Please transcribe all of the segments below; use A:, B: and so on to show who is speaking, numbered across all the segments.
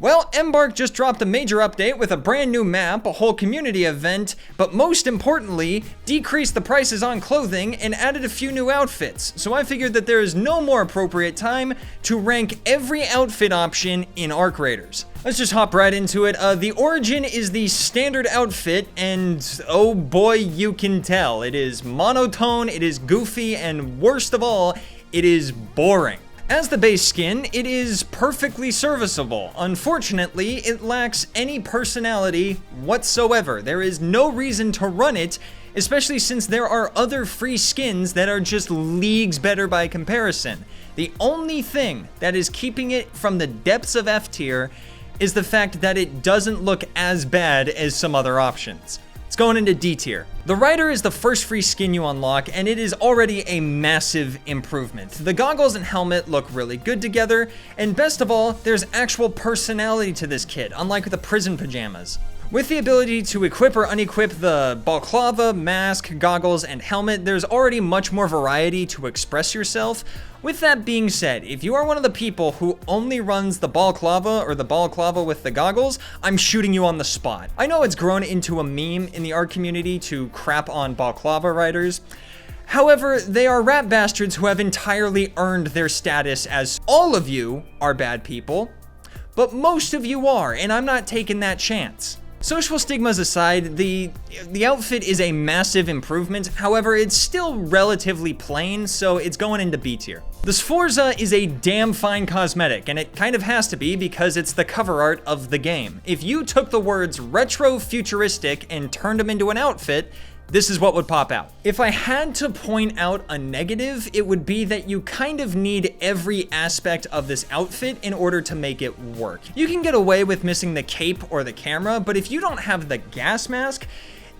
A: Well, Embark just dropped a major update with a brand new map, a whole community event, but most importantly, decreased the prices on clothing and added a few new outfits. So I figured that there is no more appropriate time to rank every outfit option in Arc Raiders. Let's just hop right into it. The Origin is the standard outfit, and oh boy, you can tell. It is monotone, it is goofy, and worst of all, it is boring. As the base skin, it is perfectly serviceable. Unfortunately, it lacks any personality whatsoever. There is no reason to run it, especially since there are other free skins that are just leagues better by comparison. The only thing that is keeping it from the depths of F tier is the fact that it doesn't look as bad as some other options. It's going into D tier. The Rider is the first free skin you unlock, and it is already a massive improvement. The goggles and helmet look really good together, and best of all, there's actual personality to this kit, unlike the prison pajamas. With the ability to equip or unequip the balaclava, mask, goggles, and helmet, there's already much more variety to express yourself. With that being said, if you are one of the people who only runs the balaclava or the balaclava with the goggles, I'm shooting you on the spot. I know it's grown into a meme in the art community to crap on balaclava riders. However, they are rat bastards who have entirely earned their status as all of you are bad people, but most of you are, and I'm not taking that chance. Social stigmas aside, the outfit is a massive improvement. However, it's still relatively plain, so it's going into B tier. The Sforza is a damn fine cosmetic, and it kind of has to be because it's the cover art of the game. If you took the words retro futuristic and turned them into an outfit, this is what would pop out. If I had to point out a negative, it would be that you kind of need every aspect of this outfit in order to make it work. You can get away with missing the cape or the camera, but if you don't have the gas mask,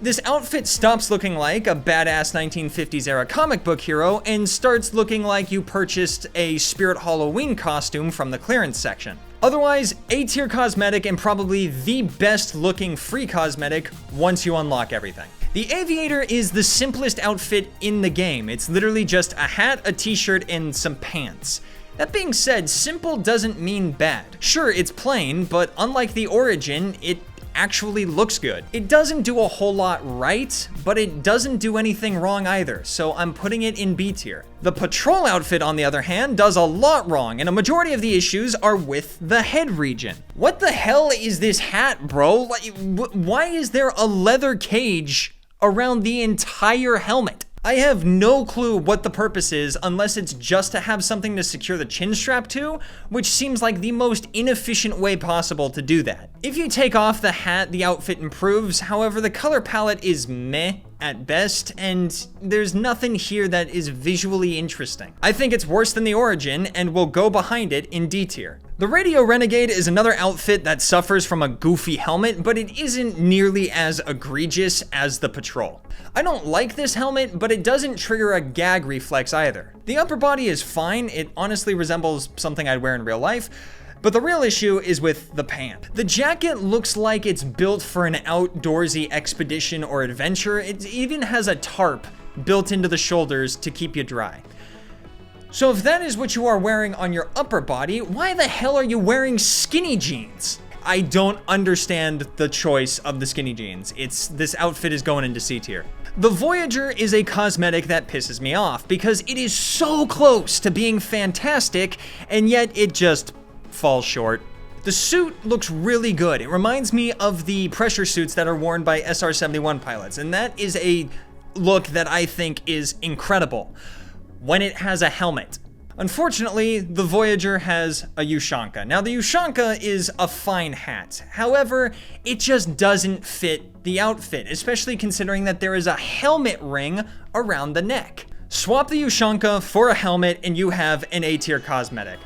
A: this outfit stops looking like a badass 1950s era comic book hero and starts looking like you purchased a Spirit Halloween costume from the clearance section. Otherwise, A tier cosmetic and probably the best looking free cosmetic once you unlock everything. The Aviator is the simplest outfit in the game. It's literally just a hat, a t-shirt, and some pants. That being said, simple doesn't mean bad. Sure, it's plain, but unlike the Origin, it actually looks good. It doesn't do a whole lot right, but it doesn't do anything wrong either, so I'm putting it in B tier. The Patrol outfit, on the other hand, does a lot wrong, and a majority of the issues are with the head region. What the hell is this hat, bro? Like, why is there a leather cage around the entire helmet? I have no clue what the purpose is unless it's just to have something to secure the chin strap to, which seems like the most inefficient way possible to do that. If you take off the hat, the outfit improves. However, the color palette is meh at best, and there's nothing here that is visually interesting. I think it's worse than the Origin and will go behind it in D tier. The Radio Renegade is another outfit that suffers from a goofy helmet, but it isn't nearly as egregious as the Patrol. I don't like this helmet, but it doesn't trigger a gag reflex either. The upper body is fine, it honestly resembles something I'd wear in real life, but the real issue is with the pant. The jacket looks like it's built for an outdoorsy expedition or adventure. It even has a tarp built into the shoulders to keep you dry. So if that is what you are wearing on your upper body, why the hell are you wearing skinny jeans? I don't understand the choice of the skinny jeans. This outfit is going into C tier. The Voyager is a cosmetic that pisses me off because it is so close to being fantastic, and yet it just falls short. The suit looks really good. It reminds me of the pressure suits that are worn by SR-71 pilots, and that is a look that I think is incredible when it has a helmet. Unfortunately, the Voyager has a Ushanka. Now, the Ushanka is a fine hat. However, it just doesn't fit the outfit, especially considering that there is a helmet ring around the neck. Swap the Ushanka for a helmet and you have an A tier cosmetic.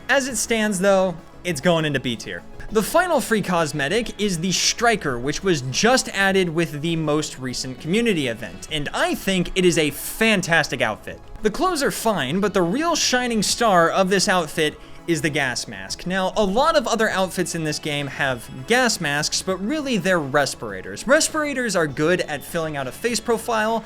A: As it stands though, it's going into B tier. The final free cosmetic is the Striker, which was just added with the most recent community event, and I think it is a fantastic outfit. The clothes are fine, but the real shining star of this outfit is the gas mask. Now, a lot of other outfits in this game have gas masks, but really they're respirators. Respirators are good at filling out a face profile,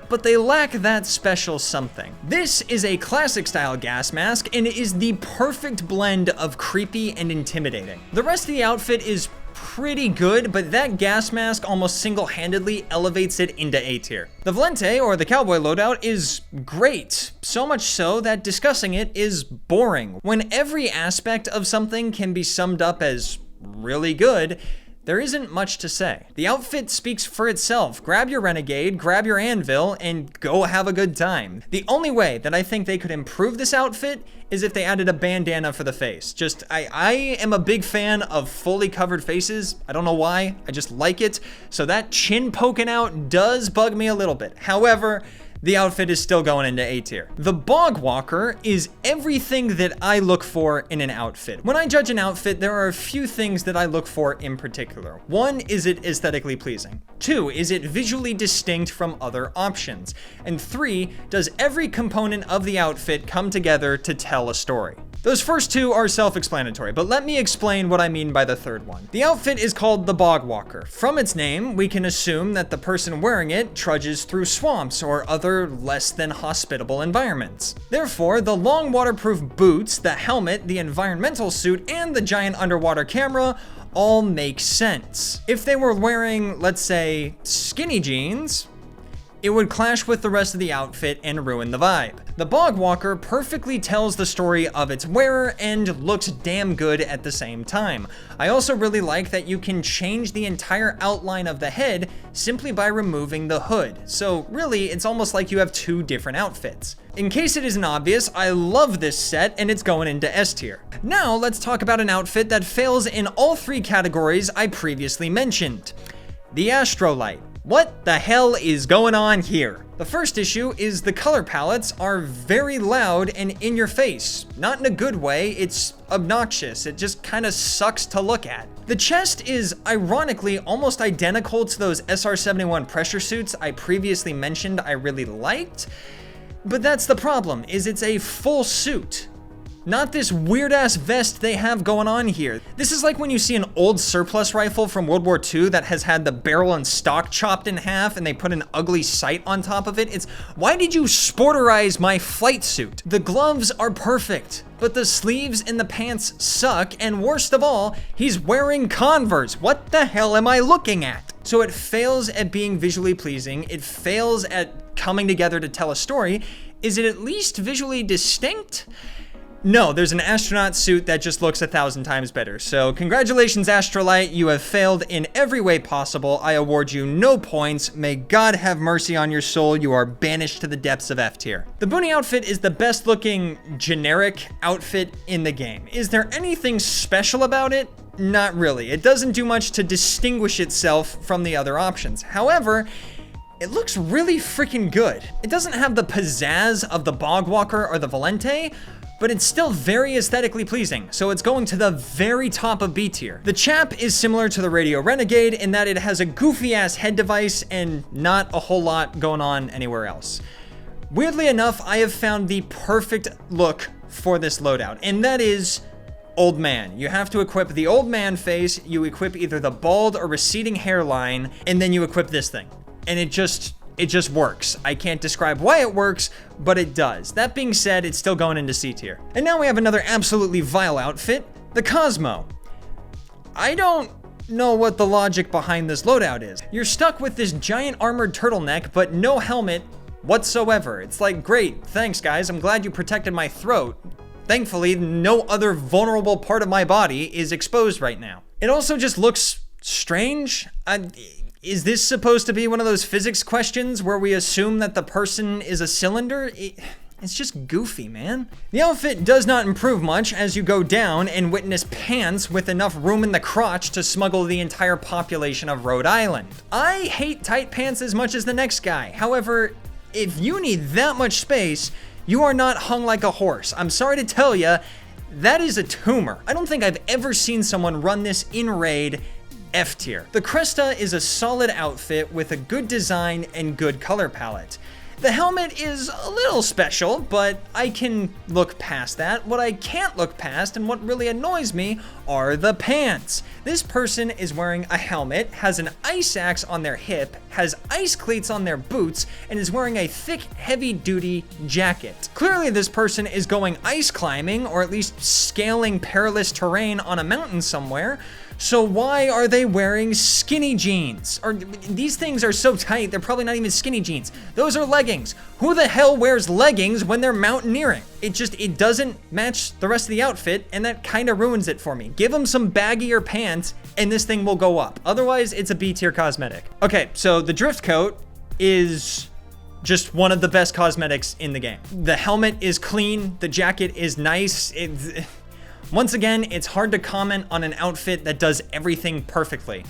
A: but they lack that special something. This is a classic style gas mask, and it is the perfect blend of creepy and intimidating. The rest of the outfit is pretty good, but that gas mask almost single-handedly elevates it into A tier. The Valente, or the cowboy loadout, is great. So much so that discussing it is boring. When every aspect of something can be summed up as really good, there isn't much to say. The outfit speaks for itself. Grab your renegade, grab your anvil, and go have a good time. The only way that I think they could improve this outfit is if they added a bandana for the face. I am a big fan of fully covered faces. I don't know why, I just like it. So that chin poking out does bug me a little bit. However, the outfit is still going into A tier. The Bog Walker is everything that I look for in an outfit. When I judge an outfit, there are a few things that I look for in particular. One, is it aesthetically pleasing? Two, is it visually distinct from other options? And three, does every component of the outfit come together to tell a story? Those first two are self-explanatory, but let me explain what I mean by the third one. The outfit is called the Bog Walker. From its name, we can assume that the person wearing it trudges through swamps or other less than hospitable environments. Therefore, the long waterproof boots, the helmet, the environmental suit, and the giant underwater camera all make sense. If they were wearing, let's say, skinny jeans, it would clash with the rest of the outfit and ruin the vibe. The Bog Walker perfectly tells the story of its wearer and looks damn good at the same time. I also really like that you can change the entire outline of the head simply by removing the hood. So really, it's almost like you have two different outfits. In case it isn't obvious, I love this set and it's going into S tier. Now let's talk about an outfit that fails in all three categories I previously mentioned. The Astrolight. What the hell is going on here? The first issue is the color palettes are very loud and in your face. Not in a good way, it's obnoxious. It just kind of sucks to look at. The chest is ironically almost identical to those SR-71 pressure suits I previously mentioned I really liked, but that's the problem, is it's a full suit. Not this weird-ass vest they have going on here. This is like when you see an old surplus rifle from World War II that has had the barrel and stock chopped in half and they put an ugly sight on top of it. It's, why did you sporterize my flight suit? The gloves are perfect, but the sleeves and the pants suck, and worst of all, he's wearing Converse. What the hell am I looking at? So it fails at being visually pleasing. It fails at coming together to tell a story. Is it at least visually distinct? No, there's an astronaut suit that just looks 1,000 times better. So congratulations, Astrolight. You have failed in every way possible. I award you no points. May God have mercy on your soul. You are banished to the depths of F tier. The Boonie outfit is the best looking generic outfit in the game. Is there anything special about it? Not really. It doesn't do much to distinguish itself from the other options. However, it looks really freaking good. It doesn't have the pizzazz of the Bog Walker or the Valente, but it's still very aesthetically pleasing, so it's going to the very top of B tier. The chap is similar to the Radio Renegade in that it has a goofy-ass head device and not a whole lot going on anywhere else. Weirdly enough, I have found the perfect look for this loadout, and that is Old Man. You have to equip the old man face, you equip either the bald or receding hairline, and then you equip this thing. And it just works. I can't describe why it works, but it does. That being said, it's still going into C tier. And now we have another absolutely vile outfit, the Cosmo. I don't know what the logic behind this loadout is. You're stuck with this giant armored turtleneck, but no helmet whatsoever. It's like, great, thanks guys, I'm glad you protected my throat. Thankfully, no other vulnerable part of my body is exposed right now. It also just looks strange. Is this supposed to be one of those physics questions where we assume that the person is a cylinder? It's just goofy, man. The outfit does not improve much as you go down and witness pants with enough room in the crotch to smuggle the entire population of Rhode Island. I hate tight pants as much as the next guy. However, if you need that much space, you are not hung like a horse. I'm sorry to tell you, that is a tumor. I don't think I've ever seen someone run this in raid F tier. The Cresta is a solid outfit with a good design and good color palette. The helmet is a little special, but I can look past that. What I can't look past and what really annoys me are the pants. This person is wearing a helmet, has an ice axe on their hip, has ice cleats on their boots, and is wearing a thick, heavy-duty jacket. Clearly, this person is going ice climbing, or at least scaling perilous terrain on a mountain somewhere. So why are they wearing skinny jeans? Or these things are so tight, they're probably not even skinny jeans. Those are leggings. Who the hell wears leggings when they're mountaineering? It doesn't match the rest of the outfit, and that kind of ruins it for me. Give them some baggier pants, and this thing will go up. Otherwise, it's a B tier cosmetic. Okay, so the drift coat is just one of the best cosmetics in the game. The helmet is clean, the jacket is nice. Once again, it's hard to comment on an outfit that does everything perfectly.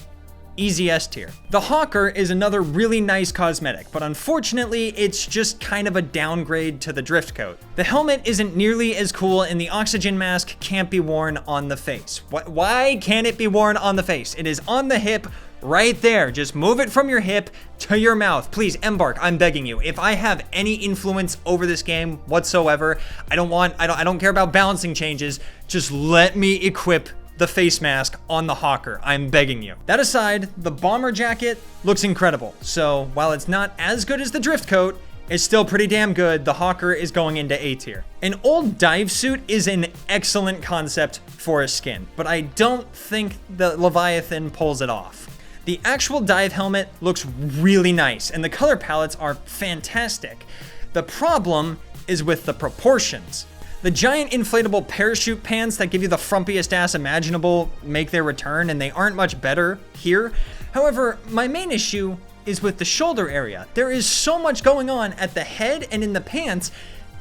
A: Easy S tier. The Hawker is another really nice cosmetic, but unfortunately, it's just kind of a downgrade to the drift coat. The helmet isn't nearly as cool, and the oxygen mask can't be worn on the face. Why can't it be worn on the face? It is on the hip, right there. Just move it from your hip to your mouth. Please, Embark, I'm begging you. If I have any influence over this game whatsoever, I don't care about balancing changes. Just let me equip the face mask on the Hawker. I'm begging you. That aside, the bomber jacket looks incredible. So while it's not as good as the drift coat, it's still pretty damn good. The Hawker is going into A tier. An old dive suit is an excellent concept for a skin, but I don't think the Leviathan pulls it off. The actual dive helmet looks really nice, and the color palettes are fantastic. The problem is with the proportions. The giant inflatable parachute pants that give you the frumpiest ass imaginable make their return, and they aren't much better here. However, my main issue is with the shoulder area. There is so much going on at the head and in the pants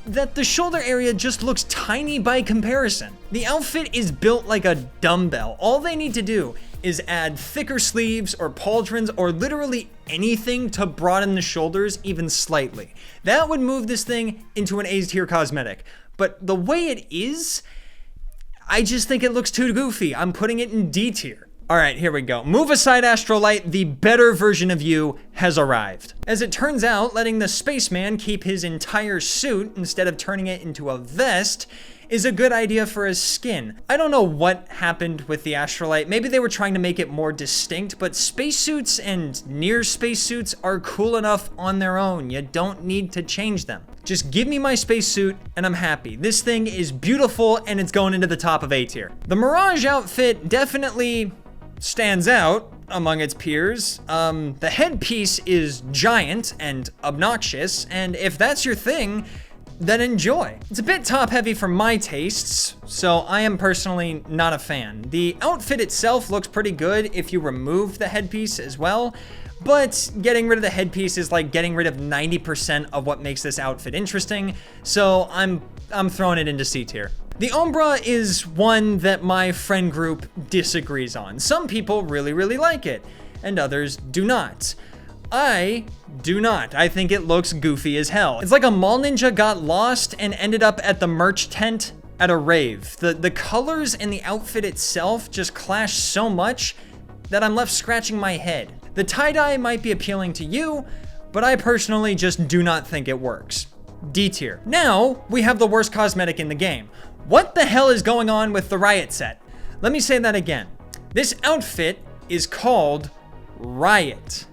A: that the shoulder area just looks tiny by comparison. The outfit is built like a dumbbell. All they need to do is add thicker sleeves or pauldrons or literally anything to broaden the shoulders even slightly. That would move this thing into an A tier cosmetic. But the way it is, I just think it looks too goofy. I'm putting it in D tier. All right, here we go. Move aside, Astrolight. The better version of you has arrived. As it turns out, letting the spaceman keep his entire suit instead of turning it into a vest is a good idea for his skin. I don't know what happened with the Astrolight. Maybe they were trying to make it more distinct, but spacesuits and near spacesuits are cool enough on their own. You don't need to change them. Just give me my spacesuit and I'm happy. This thing is beautiful and it's going into the top of A tier. The Mirage outfit definitely stands out among its peers. The headpiece is giant and obnoxious, and if that's your thing, then enjoy. It's a bit top heavy for my tastes, so I am personally not a fan. The outfit itself looks pretty good if you remove the headpiece as well, but getting rid of the headpiece is like getting rid of 90% of what makes this outfit interesting, so I'm throwing it into C tier. The Umbra is one that my friend group disagrees on. Some people really, really like it, and others do not. I do not. I think it looks goofy as hell. It's like a mall ninja got lost and ended up at the merch tent at a rave. The colors and the outfit itself just clash so much that I'm left scratching my head. The tie-dye might be appealing to you, but I personally just do not think it works. D tier. Now, we have the worst cosmetic in the game. What the hell is going on with the Riot set? Let me say that again. This outfit is called Riot.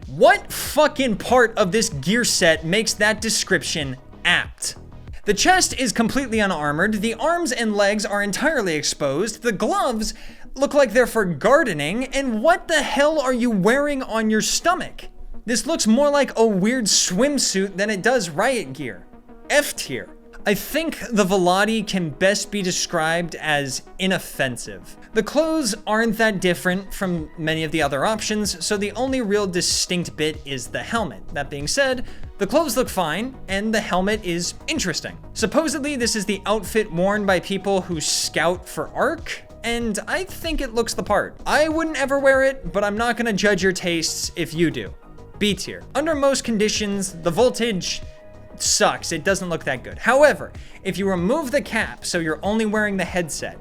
A: What fucking part of this gear set makes that description apt? The chest is completely unarmored, the arms and legs are entirely exposed, the gloves look like they're for gardening, and what the hell are you wearing on your stomach? This looks more like a weird swimsuit than it does Riot gear. F tier. I think the Velati can best be described as inoffensive. The clothes aren't that different from many of the other options, so the only real distinct bit is the helmet. That being said, the clothes look fine, and the helmet is interesting. Supposedly, this is the outfit worn by people who scout for Ark, and I think it looks the part. I wouldn't ever wear it, but I'm not gonna judge your tastes if you do. B tier. Under most conditions, the voltage sucks. It doesn't look that good. However, if you remove the cap so you're only wearing the headset,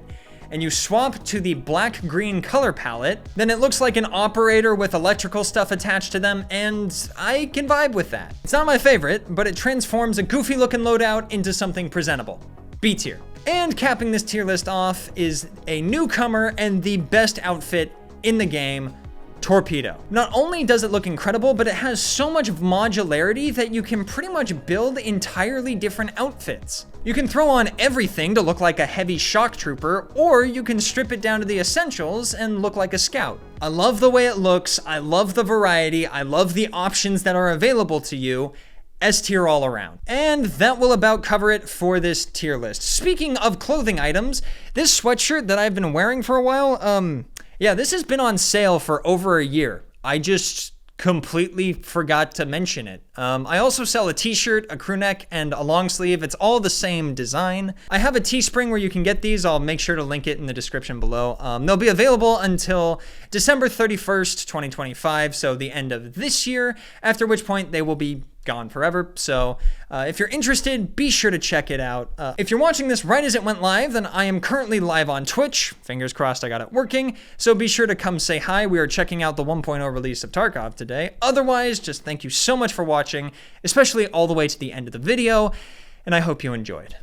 A: and you swap to the black-green color palette, then it looks like an operator with electrical stuff attached to them, and I can vibe with that. It's not my favorite, but it transforms a goofy-looking loadout into something presentable. B tier. And capping this tier list off is a newcomer and the best outfit in the game, Torpedo. Not only does it look incredible, but it has so much modularity that you can pretty much build entirely different outfits. You can throw on everything to look like a heavy shock trooper, or you can strip it down to the essentials and look like a scout. I love the way it looks, I love the variety, I love the options that are available to you. S tier all around. And that will about cover it for this tier list. Speaking of clothing items, this sweatshirt that I've been wearing for a while, yeah, this has been on sale for over a year. I just completely forgot to mention it. I also sell a t-shirt, a crew neck, and a long sleeve. It's all the same design. I have a Teespring where you can get these. I'll make sure to link it in the description below. They'll be available until December 31st, 2025, so the end of this year, after which point they will be gone forever. So if you're interested, be sure to check it out. If you're watching this right as it went live, then I am currently live on Twitch. Fingers crossed I got it working. So be sure to come say hi. We are checking out the 1.0 release of Tarkov today. Otherwise, just thank you so much for watching, especially all the way to the end of the video, and I hope you enjoyed.